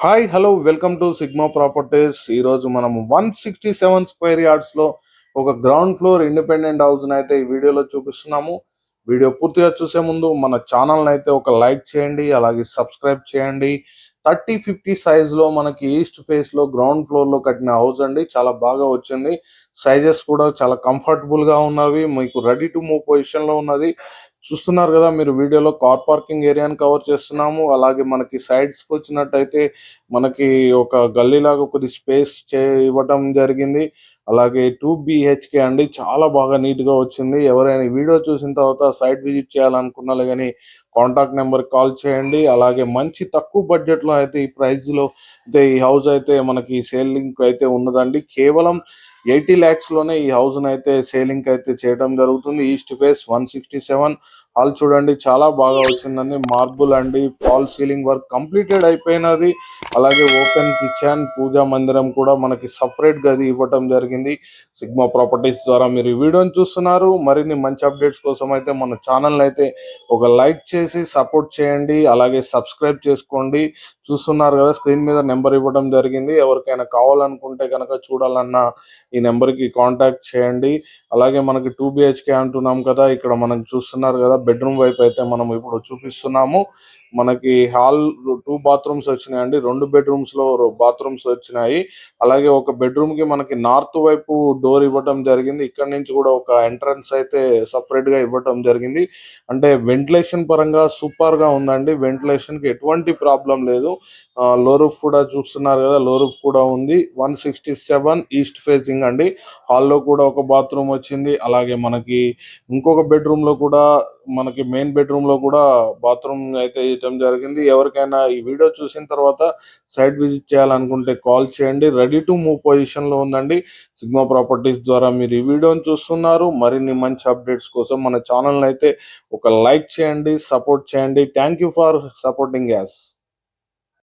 Hi hello welcome to sigma properties. ఈరోజు మనం 167 square yards లో ఒక గ్రౌండ్ ఫ్లోర్ ఇండిపెండెంట్ హౌస్ అయితే ఈ వీడియోలో చూపిస్తున్నాము. వీడియో పూర్తిగా చూసే ముందు మన ఛానల్ అయితే ఒక లైక్ చేయండి, అలాగే సబ్స్క్రైబ్ చేయండి. 30-50 సైజ్ లో మనకి ఈస్ట్ ఫేస్ లో గ్రౌండ్ ఫ్లోర్ లో కట్టిన హౌస్ అండి. చాలా బాగా వచ్చింది. సైజెస్ కూడా చాలా కంఫర్టబుల్ గా ఉన్నవి. మీకు రెడీ టు మూవ్ పొజిషన్ లో ఉన్నది. చూస్తున్నారు కదా మీరు వీడియోలో కార్ పార్కింగ్ ఏరియాని కవర్ చేస్తున్నాము. అలాగే మనకి సైడ్స్ కి వచ్చినట్టయితే మనకి ఒక గల్లీ లాగా కొద్ది స్పేస్ ఇవ్వటం జరిగింది. అలాగే 2 BHK అండి, చాలా బాగా నీట్ గా వచ్చింది. ఎవరైనా ఈ వీడియో చూసిన తర్వాత సైట్ విజిట్ చేయాలనుకున్నా కానీ కాంటాక్ట్ నెంబర్ కాల్ చేయండి. అలాగే మంచి తక్కువ బడ్జెట్ లో అయితే ఈ ప్రైస్ లో అయితే ఈ హౌస్ అయితే మనకి సేలింగ్ అయితే ఉన్నదండి. కేవలం 80 lakhs లోనే ఈ హౌస్ అయితే సేలింగ్ అయితే చేయడం జరుగుతుంది. ఈస్ట్ ఫేస్ 167 హాల్ చూడండి, చాలా బాగా వచ్చిందండి. మార్బుల్ అండి, ఫాల్ సీలింగ్ వర్క్ కంప్లీటెడ్ అయిపోయినది. అలాగే ఓపెన్ కిచెన్, పూజా మందిరం కూడా మనకి సపరేట్ గది ఇవ్వటం జరిగింది. సిగ్మా ప్రాపర్టీస్ ద్వారా మీరు ఈ వీడియోని చూస్తున్నారు. మరిన్ని మంచి అప్డేట్స్ కోసం అయితే మన ఛానల్ అయితే ఒక లైక్ చేసి సపోర్ట్ చేయండి, అలాగే సబ్స్క్రైబ్ చేసుకోండి. చూస్తున్నారు కదా స్క్రీన్ మీద నెంబర్ ఇవ్వడం జరిగింది. ఎవరికైనా కావాలనుకుంటే కనుక చూడాలన్నా ఈ నెంబర్కి కాంటాక్ట్ చేయండి. అలాగే మనకి 2 BHK అంటున్నాం కదా, ఇక్కడ మనం చూస్తున్నారు కదా బెడ్రూమ్ వైపు అయితే మనం ఇప్పుడు చూపిస్తున్నాము. మనకి హాల్ 2 బాత్రూమ్స్ వచ్చినాయండి. 2 బెడ్రూమ్స్ లో బాత్రూమ్స్ వచ్చినాయి. అలాగే ఒక బెడ్రూమ్ కి మనకి నార్త్ వైపు డోర్ ఇవ్వటం జరిగింది. ఇక్కడ నుంచి కూడా ఒక ఎంట్రన్స్ అయితే సపరేట్ గా ఇవ్వటం జరిగింది. అంటే వెంటిలేషన్ పరంగా సూపర్ గా ఉందండి. వెంటిలేషన్ కి ఎటువంటి ప్రాబ్లం లేదు. లో రూఫ్ కూడా చూస్తున్నారు కదా, లో రూఫ్ కూడా ఉంది. 167 ఈస్ట్ ఫేసింగ్ అండి. హాల్లో కూడా ఒక బాత్రూమ్ వచ్చింది. అలాగే మనకి ఇంకొక బెడ్రూమ్ లో కూడా మనకి మెయిన్ బెడ్రూమ్ లో కూడా బాత్రూమ్ అయితే ఇవ్వడం జరిగింది. ఎవరికైనా ఈ వీడియో చూసిన తర్వాత సైట్ విజిట్ చేయాలనుకుంటే కాల్ చేయండి. రెడీ టు మూవ్ పొజిషన్ లో ఉందండి. సిగ్మా ప్రాపర్టీస్ ద్వారా మీరు ఈ వీడియోని చూస్తున్నారు. మరిన్ని మంచి అప్డేట్స్ కోసం మన ఛానల్ అయితే ఒక లైక్ చేయండి, సపోర్ట్ చేయండి. Thank you for supporting as.